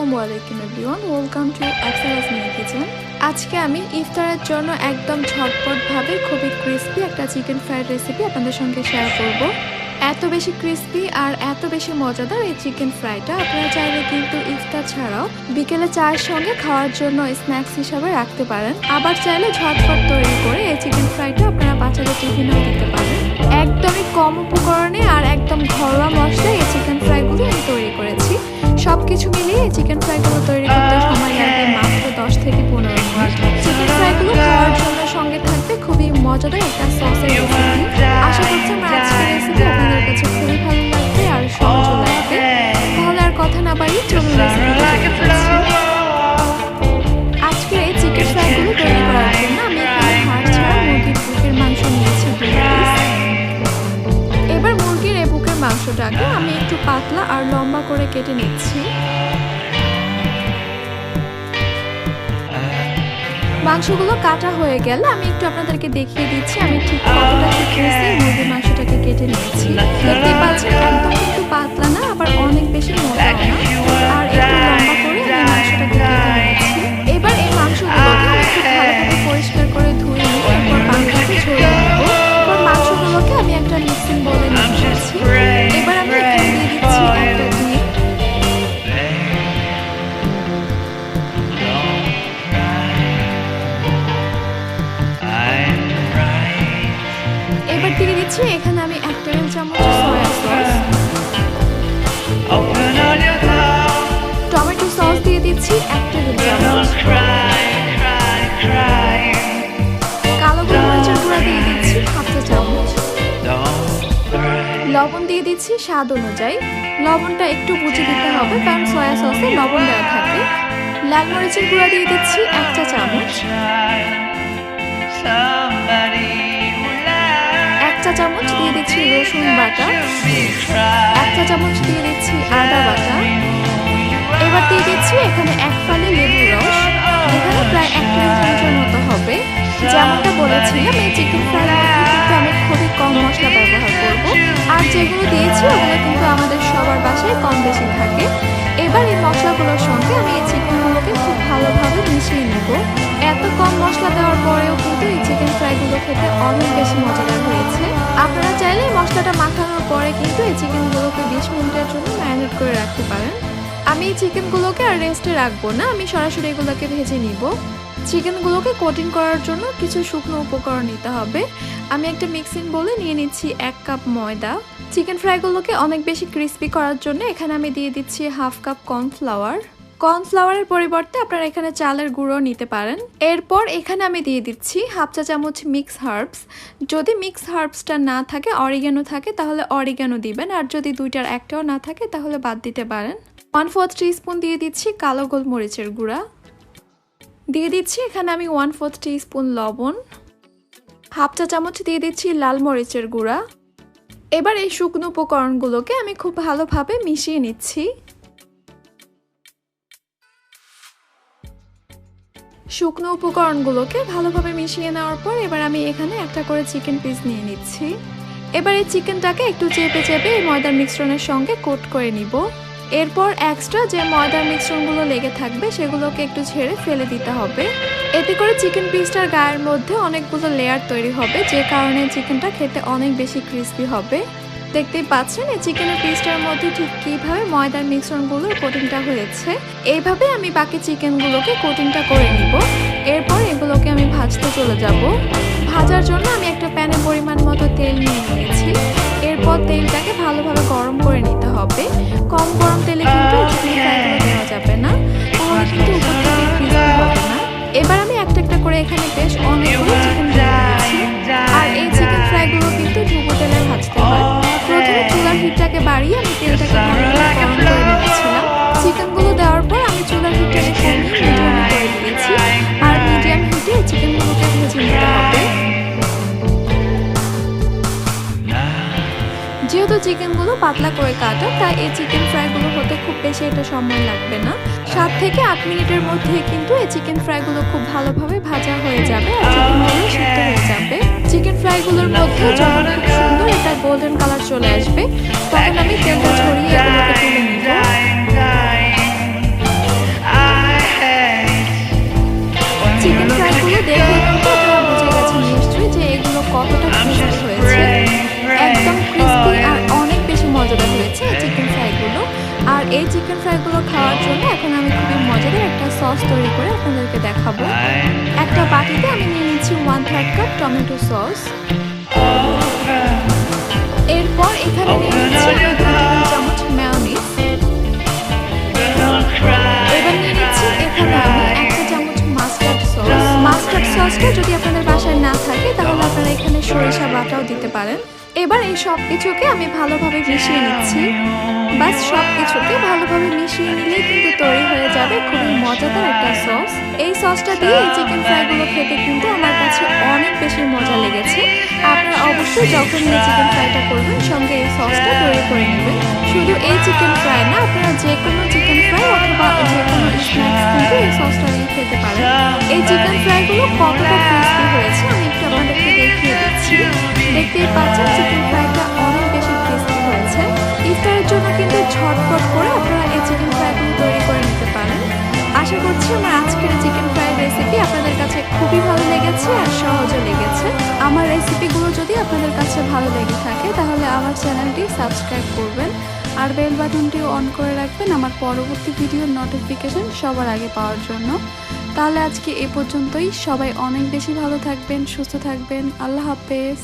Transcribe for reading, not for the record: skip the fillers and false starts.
আসসালামু আলাইকুম everyone, welcome to 5minute kitchen. আজকে আমি ইফতারের জন্য একদম ঝটপট ভাবে খুবই ক্রিস্পি একটা চিকেন ফ্রাইড রেসিপি আপনাদের সঙ্গে শেয়ার করব। এত বেশি ক্রিস্পি আর এত বেশি মজাদার এই চিকেন ফ্রাইটা আপনারা চাইলে কিন্তু ইফতার ছাড়াও বিকেলে চায়ের সঙ্গে খাওয়ার জন্য স্ন্যাক্স হিসাবে রাখতে পারেন। আবার চাইলে ঝটপট তৈরি করে এই চিকেন ফ্রাইটা আপনারা বাচ্চাদের টিফিনেও দিতে পারেন। একদমই কম উপকরণে আর একদম ঘরোয়া মশলায় এই চিকেন ফ্রাইগুলো আমি তৈরি করেছি। সবকিছু মিলিয়ে এই চিকেন ফ্রাইগুলো তৈরি করতে সময় লাগবে মাত্র 10 থেকে 15 মিনিট। চিকেন ফ্রাইগুলো খাওয়ার জন্য সঙ্গে থাকবে খুবই মজাদার একটা সসের রেসিপি। আশা করছি আমার আজকের রেসিপি আপনাদের কাছে খুবই ভালো লাগবে আর সহজও লাগবে। তাহলে আর কথা না বাড়িয়ে চলুন রেসিপিটা শুরু করছি। আজকের এই চিকেন ফ্রাইগুলো তৈরি করার জন্য আমি এখানে হাড় ছাড়া মুরগির বুকের মাংস নিয়েছি 2 পিস। এবার মুরগির এই বুকের মাংসটাকে আমি একটু পাতলা আর লম্বা করে কেটে নিচ্ছি। মাংসগুলো কাটা হয়ে গেলে আমি একটু আপনাদেরকে দেখিয়ে দিচ্ছি আমি ঠিক কতটা থিকনেসে মুরগির মাংসটাকে কেটে নিয়েছি। দেখতেই পাচ্ছেন একদম কিন্তু পাতলা না, আবার অনেক বেশি মোটাও না, আর একটু লম্বা করে আমি মাংসটাকে কেটে নিয়েছি। এবার এই মাংসগুলোকে আমি একটু ভালোভাবে পরিষ্কার করে ধুয়ে নিয়ে এরপর পানিটাকে ঝরিয়ে নেব। এরপর মাংসগুলোকে আমি একটা মিক্সিং বোলে নিয়ে নিয়েছি। এবার আমি এখানে দিয়ে দিচ্ছি একটা ডিম। এবার দিয়ে দিচ্ছি এখানে আমি 1 টেবিল চামচ সয়া সস, টমেটো সস দিয়ে দিচ্ছি 1 টেবিল চামচ, কালো গোলমরিচের গুঁড়া দিয়ে দিচ্ছি 1/2 চা চামচ, লবণ দিয়ে দিচ্ছি স্বাদ অনুযায়ী। লবণটা একটু বুঝে দিতে হবে কারণ সয়া সসে লবণ দেওয়া থাকে। লাল মরিচের গুঁড়া দিয়ে দিচ্ছি 1 চা চামচ, 1 চা চামচ দিয়ে দিচ্ছি রসুন বাটা, 1 চা চামচ দিয়ে দিচ্ছি আদা বাটা। এবার দিয়ে দিচ্ছি এখানে 1 ফালি লেবুর রস, এখানে প্রায় 1 টেবিল চামচের মতো হবে। যেমনটা বলেছিলাম এই চিকেন ফ্রাইয়ের মধ্যে কিন্তু আমি খুবই কম মশলা ব্যবহার করব, আর যেগুলো দিয়েছি ওগুলো কিন্তু আমাদের সবার বাসায় কম বেশি থাকে। এবার এই মশলাগুলোর সঙ্গে আমি এই চিকেনগুলোকে খুব ভালোভাবে মিশিয়ে নেব। এত কম মশলা দেওয়ার পরেও কিন্তু এই চিকেন ফ্রাইগুলো খেতে অনেক বেশি মজাদার হয়েছে। আপনারা চাইলে মশলাটা মাখানোর পরে কিন্তু এই চিকেনগুলোকে 20 মিনিটের জন্য ম্যারিনেট করে রাখতে পারেন। আমি এই চিকেনগুলোকে আর রেস্টে রাখবো না, আমি সরাসরি এগুলোকে ভেজে নিব। চিকেনগুলোকে কোটিং করার জন্য কিছু শুকনো উপকরণ নিতে হবে। আমি একটা মিক্সিং বোলে নিয়ে নিচ্ছি 1 কাপ ময়দা। চিকেন ফ্রাইগুলোকে অনেক বেশি ক্রিস্পি করার জন্য এখানে আমি দিয়ে দিচ্ছি 1/2 কাপ কর্নফ্লাওয়ার। কর্নফ্লাওয়ারের পরিবর্তে আপনারা এখানে চালের গুঁড়ো নিতে পারেন। এরপর এখানে আমি দিয়ে দিচ্ছি 1/2 চা চামচ মিক্স হার্বস। যদি মিক্স হার্বসটা না থাকে, অরিগ্যানো থাকে তাহলে অরিগ্যানো দিবেন, আর যদি দুইটার একটাও না থাকে তাহলে বাদ দিতে পারেন। 1/4 টিস্পুন দিয়ে দিচ্ছি কালো গোলমরিচের গুঁড়া, দিয়ে দিচ্ছি এখানে আমি 1/4 টিস্পুন লবণ, 1/2 চা চামচ দিয়ে দিচ্ছি লাল মরিচের গুঁড়া। এবার এই শুকনো উপকরণগুলোকে আমি খুব ভালোভাবে মিশিয়ে নিচ্ছি। শুকনো উপকরণগুলোকে ভালোভাবে মিশিয়ে নেওয়ার পর এবার আমি এখানে একটা করে চিকেন পিস নিয়ে নিচ্ছি। এবার এই চিকেনটাকে একটু চেপে চেপে এই ময়দার মিশ্রণের সঙ্গে কোট করে নিব। এরপর এক্সট্রা যে ময়দার মিশ্রণগুলো লেগে থাকবে সেগুলোকে একটু ঝেড়ে ফেলে দিতে হবে। এতে করে চিকেন পিসটার গায়ের মধ্যে অনেকগুলো লেয়ার তৈরি হবে, যে কারণে চিকেনটা খেতে অনেক বেশি ক্রিস্পি হবে। দেখতেই পাচ্ছেন এই চিকেনের পিসটার মধ্যে ঠিক কিভাবে ময়দার মিশ্রণগুলোর কোটিংটা হয়েছে। এইভাবে আমি বাকি চিকেনগুলোকে কোটিংটা করে নিব। এরপর এগুলোকে আমি ভাজতে চলে যাব। ভাজার জন্য আমি একটা প্যানে পরিমাণ মতো তেল নিয়ে নিয়েছি। এরপর তেলটাকে ভালোভাবে গরম করে নিতে হবে। কম গরম তেলে কিন্তু চিকেন ফ্রাইগুলো দেওয়া যাবে না, তাহলে কিন্তু উপর থেকে ক্রিস্পি হবে না। এবার আমি একটা একটা করে এখানে বেশ অনেকগুলো চিকেন দিয়ে দিয়েছি, আর এই চিকেন ফ্রাইগুলো কিন্তু ডুবো তেলে ভাজতে হয়। প্রথমে চুলার হিটটাকে বাড়িয়ে আমি তেলটাকে ভালোভাবে গরম করে নিয়েছিলাম। চিকেনগুলো দেওয়ার পর আমি চুলার হিটটাকে কমিয়ে মিডিয়ামে করে দিয়েছি, আর মিডিয়াম হিটে চিকেনগুলোকে ভেজে নিতে হবে। যেহেতু চিকেনগুলো পাতলা করে কাটা, তাই এই চিকেন ফ্রাইগুলো হতে খুব বেশি একটা সময় লাগবে না। 7 থেকে 8 মিনিটের মধ্যে কিন্তু এই চিকেন ফ্রাইগুলো খুব ভালোভাবে ভাজা হয়ে যাবে আর চিকেনগুলো সিদ্ধ হয়ে যাবে। চিকেন ফ্রাইগুলোর মধ্যে যখন খুব সুন্দর একটা গোল্ডেন কালার চলে আসবে, তখন আমি তেলটা ছড়িয়ে এগুলোকে তুলে নিব। তৈরি করে আপনাদেরকে দেখাবো। একটা বাটিতে আমি নিয়ে নিচ্ছি 1/3 কাপ টমেটো সস। এরপর এখানে নিয়ে নিচ্ছি 2 টেবিল চামচ মেয়োনিজ। এবার নিয়ে নিচ্ছি এখানে আমি 1 চামচ মাস্টার্ড সস। মাস্টার্ড সসটা যদি আপনাদের বাসায় না থাকে তাহলে আপনারা এখানে সরিষা বাটাও দিতে পারেন। এবার এই সব কিছুকে আমি ভালোভাবে মিশিয়ে নিচ্ছি। বাস সবকিছুকে ভালোভাবে মিশিয়ে নিলেই কিন্তু তৈরি হয়ে যাবে খুবই মজাদার একটা সস। এই সসটা দিয়ে এই চিকেন ফ্রাইগুলো খেতে কিন্তু আমার কাছে অনেক বেশি মজা লেগেছে। আপনারা অবশ্যই যখন এই চিকেন ফ্রাইটা করবেন সঙ্গে এই সসটা তৈরি করে নেবেন। শুধু এই চিকেন ফ্রাই না, আপনারা যে কোনো চিকেন ফ্রাই অথবা যে কোনো স্ন্যাক্স কিন্তু এই সসটা দিয়ে খেতে পারেন। এই চিকেন ফ্রাইগুলো কতটা ক্রিস্পি হয়েছে আমি একটু আপনাদেরকে দেখিয়ে দিচ্ছি। দেখতেই পাচ্ছেন চিকেন ফ্রাইটা অনেক বেশি ক্রিস্পি হয়েছে। ইফতারের জন্য কিন্তু ঝটপট করে আপনারা এই চিকেন ফ্রাইগুলো তৈরি করে নিতে পারেন। আশা করছি আমার আজকের চিকেন ফ্রাই রেসিপি আপনাদের কাছে খুবই ভালো লেগেছে আর সহজে লেগেছে। আমার রেসিপিগুলো যদি আপনাদের কাছে ভালো লেগে থাকে তাহলে আমার চ্যানেলটি সাবস্ক্রাইব করবেন আর বেল বাটনটিও অন করে রাখবেন আমার পরবর্তী ভিডিওর নোটিফিকেশন সবার আগে পাওয়ার জন্য। তাহলে আজকে এ পর্যন্তই। সবাই অনেক বেশি ভালো থাকবেন, সুস্থ থাকবেন। আল্লাহ হাফেজ।